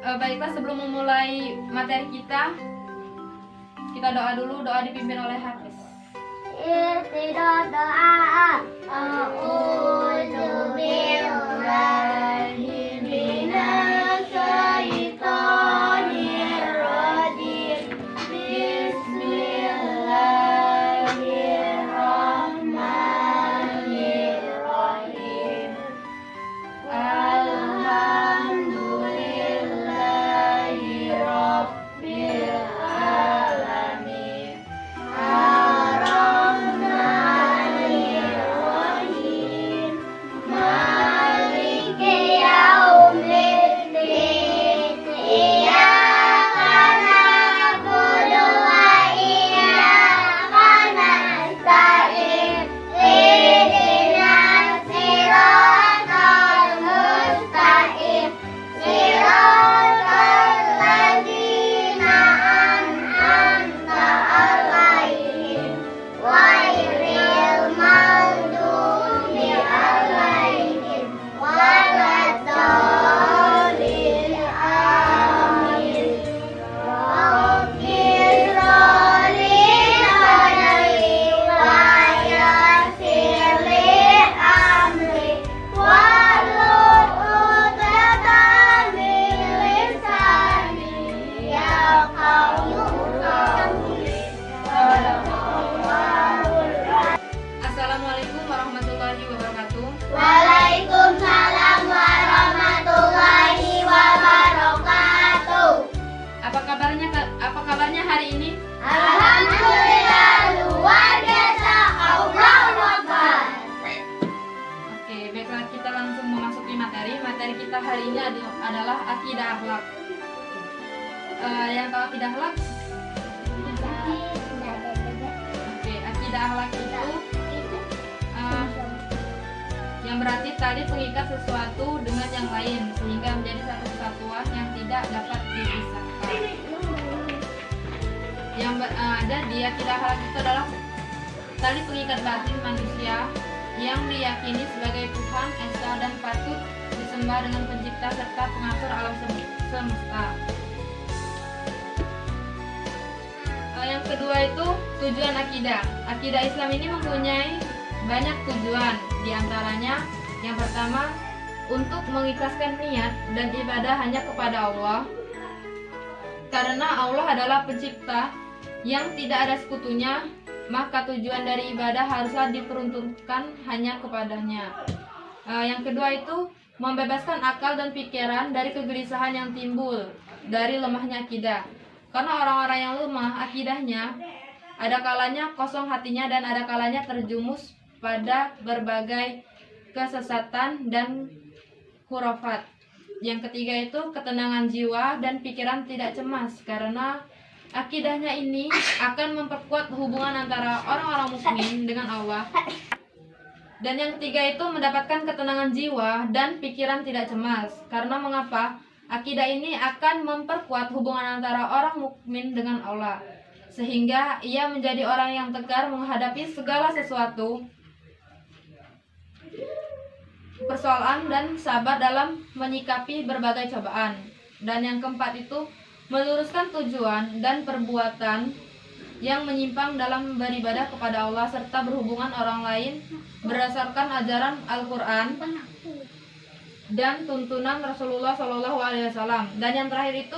Baiklah, sebelum memulai materi kita doa dulu. Doa dipimpin oleh Hafiz. Istilah doa. A'udzu billahi minasy syaithanir rajim. Bismillahirrahmanirrahim. Alhamdulillahi rabbil alamin. Ar-Rahmanir-Rahim. Maliki yaumiddin. Iyyaka na'budu wa iyyaka nasta'in. Ihdinas siratal mustaqim. Siratal ladzina an'amta 'alaihim ghairil maghdubi 'alaihim waladdallin. Amin. Rabbi sholli 'alaihi wa yassir li amri wahlul 'uqdatam min lisani yafqahu qawli. Assalamualaikum warahmatullahi wabarakatuh. Waalaikumsalam warahmatullahi wabarakatuh. Apa kabarnya hari ini? Alhamdulillah, luar biasa. Allahu Akbar. Oke, baiklah, kita langsung memasuki materi. Materi kita hari ini adalah akidah akhlak. Yang tahu akidah akhlak? Oke, akidah akhlak itu yang berarti tali pengikat sesuatu dengan yang lain sehingga menjadi satu kesatuan yang tidak dapat dipisahkan. Yang ada di akidah akhlak itu adalah tali pengikat batin manusia yang diyakini sebagai Tuhan Esa dan patut disembah dengan pencipta serta pengatur alam semesta. Yang kedua itu tujuan akidah. Akidah Islam ini mempunyai banyak tujuan. Di antaranya yang pertama, untuk mengikhlaskan niat dan ibadah hanya kepada Allah. Karena Allah adalah pencipta yang tidak ada sekutunya, maka tujuan dari ibadah haruslah diperuntukkan hanya kepadanya. Yang kedua itu membebaskan akal dan pikiran dari kegelisahan yang timbul dari lemahnya akidah. Karena orang-orang yang lemah akidahnya, ada kalanya kosong hatinya dan ada kalanya terjumus pada berbagai kesesatan dan khurafat. Yang ketiga itu ketenangan jiwa dan pikiran tidak cemas, karena akidahnya ini akan memperkuat hubungan antara orang-orang mukmin dengan Allah. Dan yang ketiga itu mendapatkan ketenangan jiwa dan pikiran tidak cemas. Karena mengapa? Akidah ini akan memperkuat hubungan antara orang mukmin dengan Allah, sehingga ia menjadi orang yang tegar menghadapi segala sesuatu persoalan dan sabar dalam menyikapi berbagai cobaan. Dan yang keempat itu meluruskan tujuan dan perbuatan yang menyimpang dalam beribadah kepada Allah serta berhubungan orang lain berdasarkan ajaran Al-Quran dan tuntunan Rasulullah SAW. Dan yang terakhir itu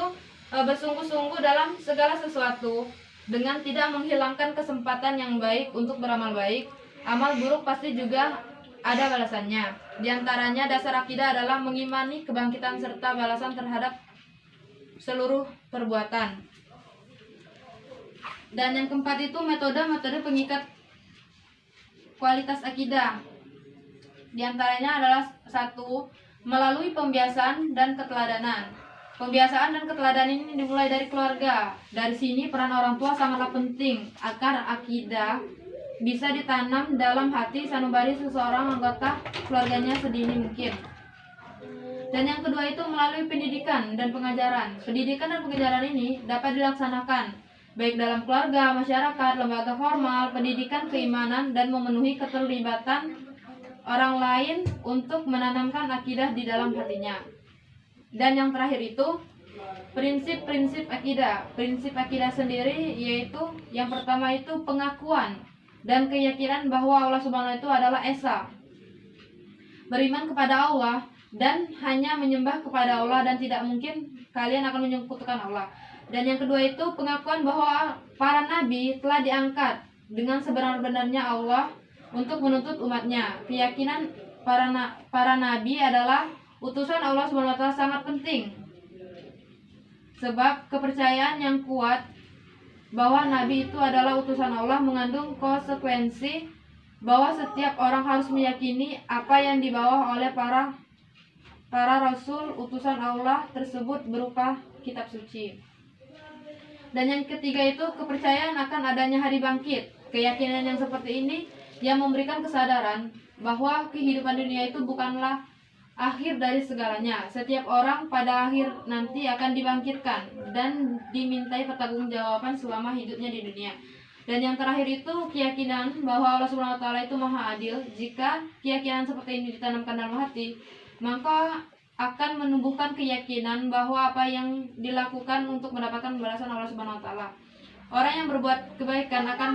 bersungguh-sungguh dalam segala sesuatu dengan tidak menghilangkan kesempatan yang baik untuk beramal baik. Amal buruk pasti juga ada balasannya. Di antaranya dasar akidah adalah mengimani kebangkitan serta balasan terhadap seluruh perbuatan. Dan yang keempat itu metode pengikat kualitas akidah. Di antaranya adalah satu, melalui pembiasaan dan keteladanan. Pembiasaan dan keteladanan ini dimulai dari keluarga. Dari sini peran orang tua sangatlah penting agar akidah bisa ditanam dalam hati sanubari seseorang anggota keluarganya sedini mungkin. Dan yang kedua itu melalui pendidikan dan pengajaran. Pendidikan dan pengajaran ini dapat dilaksanakan baik dalam keluarga, masyarakat, lembaga formal, pendidikan keimanan, dan memenuhi keterlibatan orang lain untuk menanamkan akidah di dalam hatinya. Dan yang terakhir itu Prinsip-prinsip akidah. Prinsip akidah sendiri yaitu yang pertama itu pengakuan dan keyakinan bahwa Allah Subhanahu itu adalah Esa. Beriman kepada Allah dan hanya menyembah kepada Allah dan tidak mungkin kalian akan menyekutukan Allah. Dan yang kedua itu pengakuan bahwa para nabi telah diangkat dengan sebenar-benarnya Allah untuk menuntut umatnya. Keyakinan para nabi adalah utusan Allah Subhanahu wa taala sangat penting. Sebab kepercayaan yang kuat bahwa nabi itu adalah utusan Allah mengandung konsekuensi bahwa setiap orang harus meyakini apa yang dibawa oleh para rasul utusan Allah tersebut berupa kitab suci. Dan yang ketiga itu kepercayaan akan adanya hari bangkit. Keyakinan yang seperti ini yang memberikan kesadaran bahwa kehidupan dunia itu bukanlah akhir dari segalanya. Setiap orang pada akhir nanti akan dibangkitkan dan dimintai pertanggungjawaban selama hidupnya di dunia. Dan yang terakhir itu keyakinan bahwa Allah Subhanahu wa taala itu Maha Adil. Jika keyakinan seperti ini ditanamkan dalam hati, maka akan menumbuhkan keyakinan bahwa apa yang dilakukan untuk mendapatkan balasan Allah Subhanahu wa taala. Orang yang berbuat kebaikan akan